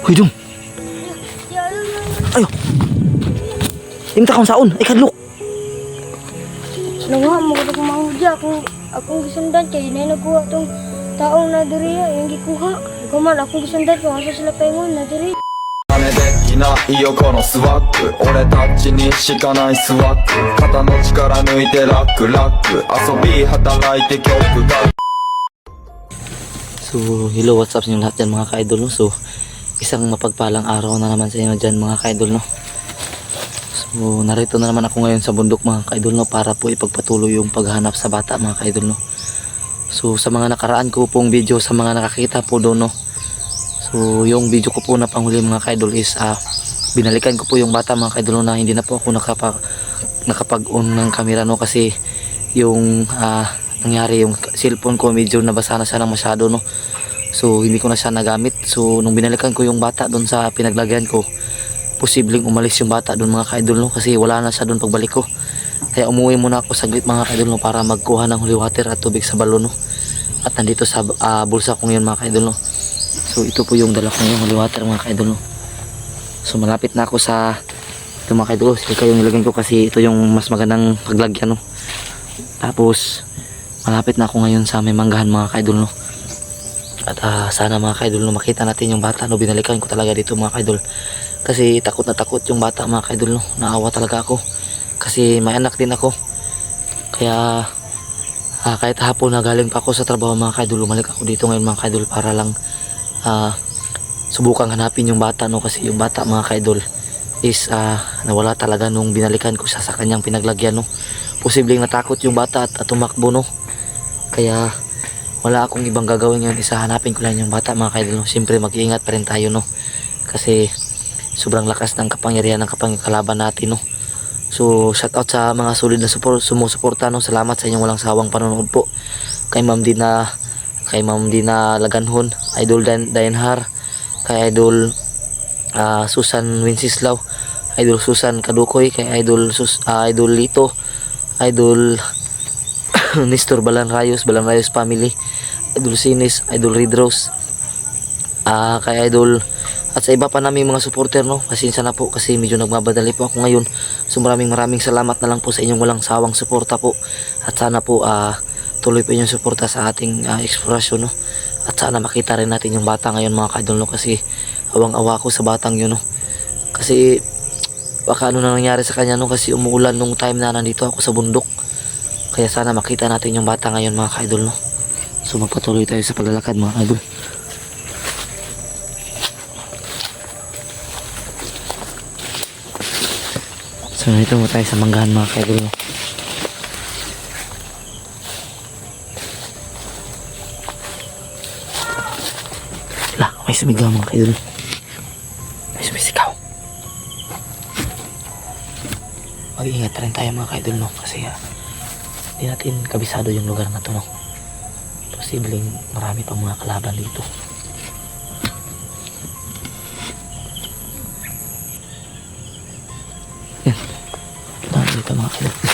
Hoy Jong. Ayo. Imta kang saon, ay kadlok. Nangha mo ko mahudya akong gisundan kay nay nakuha tong taong na diri yung gikuha. Ikaw man akong gisundan kung asa sila paingon na diri. 金できないよこのスワッグ俺たちにしかないスワッグ肩の力抜いてラックラック遊び働いて曲が So, hello, what's up sa inyo lahat dyan mga ka-idol, no? So, isang mapagpalang araw na naman sa inyo dyan mga ka-idol, no? So, narito na naman ako ngayon sa bundok mga ka-idol, no? Para po ipagpatuloy yung paghanap sa bata mga ka-idol, no? So, sa mga nakaraan ko pong video, sa mga nakakita po doon, no? So, yung video ko po na panghuli mga ka-idol is, binalikan ko po yung bata mga ka-idol, no? Na hindi na po ako nakapag-on ng camera, no? Kasi, yung, nangyari yung cellphone ko medyo nabasa na siya ng masyado, no? So hindi ko na siya nagamit. So nung binalikan ko yung bata doon sa pinaglagyan ko, posibleng umalis yung bata doon mga ka-idol, no? Kasi wala na siya doon pagbalik ko. Kaya umuwi muna ako saglit mga ka-idol, no? Para magkuha ng holy water at tubig sa balon, no? At nandito sa bulsa ko ngayon mga ka-idol, no? So ito po yung dala ko ngayon, holy water mga ka-idol, no? So malapit na ako sa ito mga ka-idol. Ito yung nilagyan ko kasi ito yung mas magandang paglagyan, no? Tapos malapit na ako ngayon sa may manggahan mga ka-idol, no? At sana mga ka-idol, no, makita natin yung bata, no? Binalikan ko talaga dito mga ka-idol. Kasi takot na takot yung bata mga ka-idol, no? Naawa talaga ako. Kasi may anak din ako. Kaya kahit hapon na galing pa ako sa trabaho mga ka-idol, lumalik ako dito ngayon mga ka-idol para lang subukang hanapin yung bata, no? Kasi yung bata mga ka-idol is nawala talaga nung binalikan ko siya sa kanyang pinaglagyan, no? Posibleng natakot yung bata at tumakbo, no? Kaya wala akong ibang gagawin ngayon, isa hanapin ko lang yung bata mga ka-idol, no? Siyempre mag-iingat pa rin tayo, no? Kasi sobrang lakas ng kapangyarihan ng kalaban natin, no? So shout out sa mga solid na sumusuporta, no? Salamat sa inyong walang sawang panonood po. Kay Ma'am Dina Laganhon, Idol Dainhar, kay Idol Susan Wenceslao, Idol Susan Kadukoy, kay Idol Lito, Idol Nestor Balan Rayos family, Idol Sinis, Idol Ridros, kay Idol at sa iba pa namin mga supporter, no? Pasensya na po kasi medyo nagmabadali po ako ngayon. So maraming salamat na lang po sa inyong walang sawang suporta po. At sana po tuloy po inyong suporta sa ating eksplorasyon, no? At sana makita rin natin yung bata ngayon mga ka-idol, no? Kasi awang-awa ko sa batang yun, no? Kasi baka ano na nangyari sa kanya, no? Kasi umuulan nung time na nandito ako sa bundok. Kaya sana makita natin yung bata ngayon mga ka-idol, no? So magpatuloy tayo sa paglalakad mga ka-idol. So nandito mo tayo sa manggahan mga ka-idol, no? Wala, may sumigaw mga ka-idol. May sumisigaw. Mag-iingat pa rin tayo mga ka-idol, no? Kasi hindi natin kabisado yung lugar na to, no? Posibleng marami pang mga kalaban dito. Yan. Dami dito mga kalaban.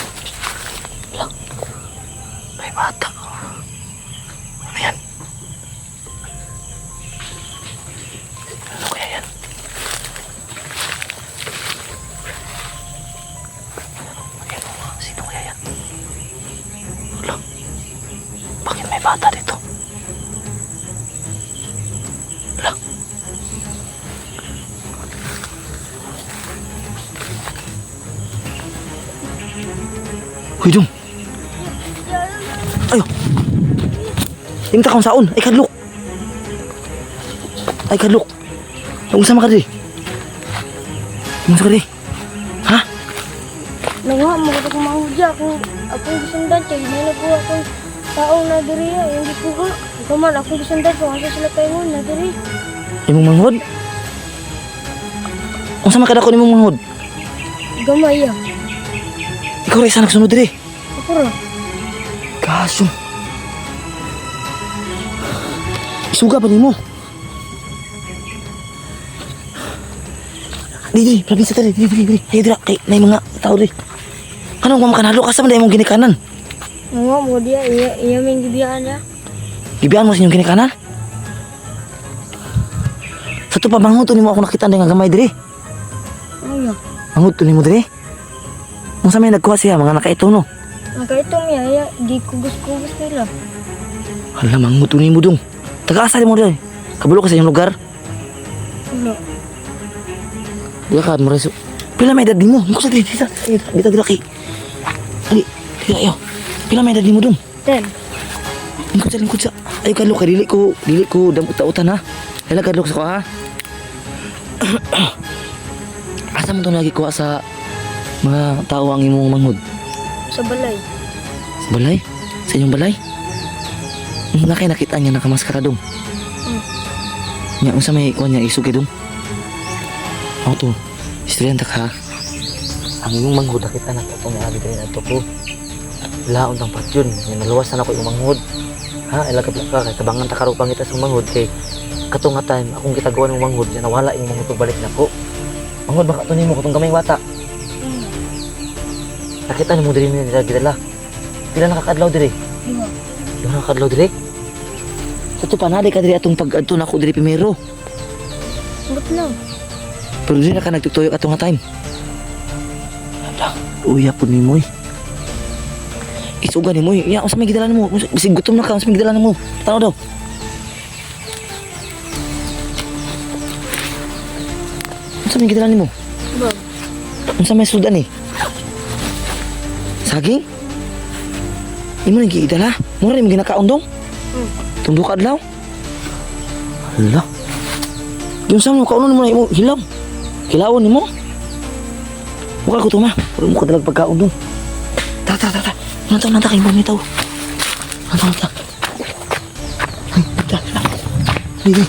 Lang. May bata. Ano yan? Ano kaya yan? Sino kaya yan? Wala. Bakit may bata dito? Wala. Hoy Jong. Ayo. Imta kang saon, ay kadlok. Ay kadlok. Unsa man ka diri? Unsa ka diri? Ha? Nangha mo ko mahudya akong gisundan kay nay nakuha tong taong na diri yung gikuha. Ikaw man akong gisundan kung asa sila paingon na diri. Imong manghod? Unsa man kadako nimong manghod? Gamay ya. Ikaw rin isa nagsunod diri. Ako ra. Kaso. Isuga pa nimo. Dili, probinsya tadi, dili. Hey, dira kay nay mga tao diri. Kanang wa makanalo ka sa man imong ginikanan. Nangha mo dia iya ming gibiyaan ya. Gibiyaan mo sa inyong ginikanan? Sa to pa manghud to nimo ako nakita nga gamay diri. Ano? Manghud to nimo diri. Unsa may nagkuha siya mga nakaito no? Nakaitong yaya, di kugos-kugos nila. Hala manghud to nimo dong. Taga-asa mo diri. Kabalo ka sa inyong lugar. Wala. Diya ka mo reso. Pila may edad nimo? Ngko sa diri dito. Dito dira kay. Ali, dira ayo. Pila may edad nimo dong? 10. Lingkod sa. Ay kadlo ka dili ko damot tautan ha. Hala kadlo sa ko ha. Asa mo to nagikuha sa mga tao ang imong manghud? Sa balay. Sa balay? Sa inyong balay? Nakay nakita niya nakamaskara dong. Nya unsa may kuha niya isugay dong? Ako to. Istoryan ta ka. Ang imong manghud nakita na to nga abi diri na to ko. Laon tang patyon, naluwas na ako imong manghud. Ha, ilagab ka kay tabangan ta karo pangita sa manghud kay kato nga time akong gitagawan ng manghud na nawala imong manghud balik nako. Manghud baka to nimo katong gamay bata. Nakita nimo diri ni gidala. Pila nakakadlaw diri? Diba? Yung nakakadlaw diri? Sa to panade ka diri atong pag-adto nako diri primero. Ba't lang? Pero diri na ka nagtutuyo atong nga time. Hala, uya po nimo eh. Isuga nimo eh. Ya, unsa may gidala nimo? Bisig gutom na ka, unsa may gidala nimo? Tanaw daw. Unsa may gidala nimo? Diba? Unsa may sudan eh? Saging? Imo nang giidala? Mura rin ginakaon dong? Tundo ka adlaw? Hala. Yung sa mo kaunon mo na imo hilaw. Hilawon nimo? Mukha ko to ma. Wala mo kadalag pagkaon dong. Tara. Nanta kayo mo nito. Nanta. Ay, tara. Dili.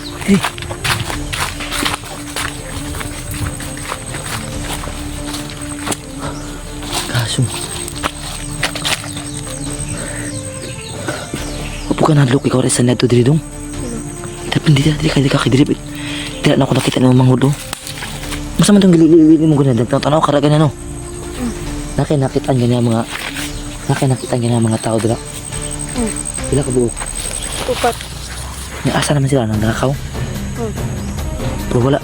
Kaso. Bukan hadlok ikaw rin sa neto diri dong. Tapi hindi ka kidrip. Tidak na ako nakita ng manghud dong. Masa man itong gili-gili mo ganyan. Tanaw karaga na no. Nakita niya mga tao dira. Pila ka buok. 4. Asa naman sila nang nakakaw. Pero wala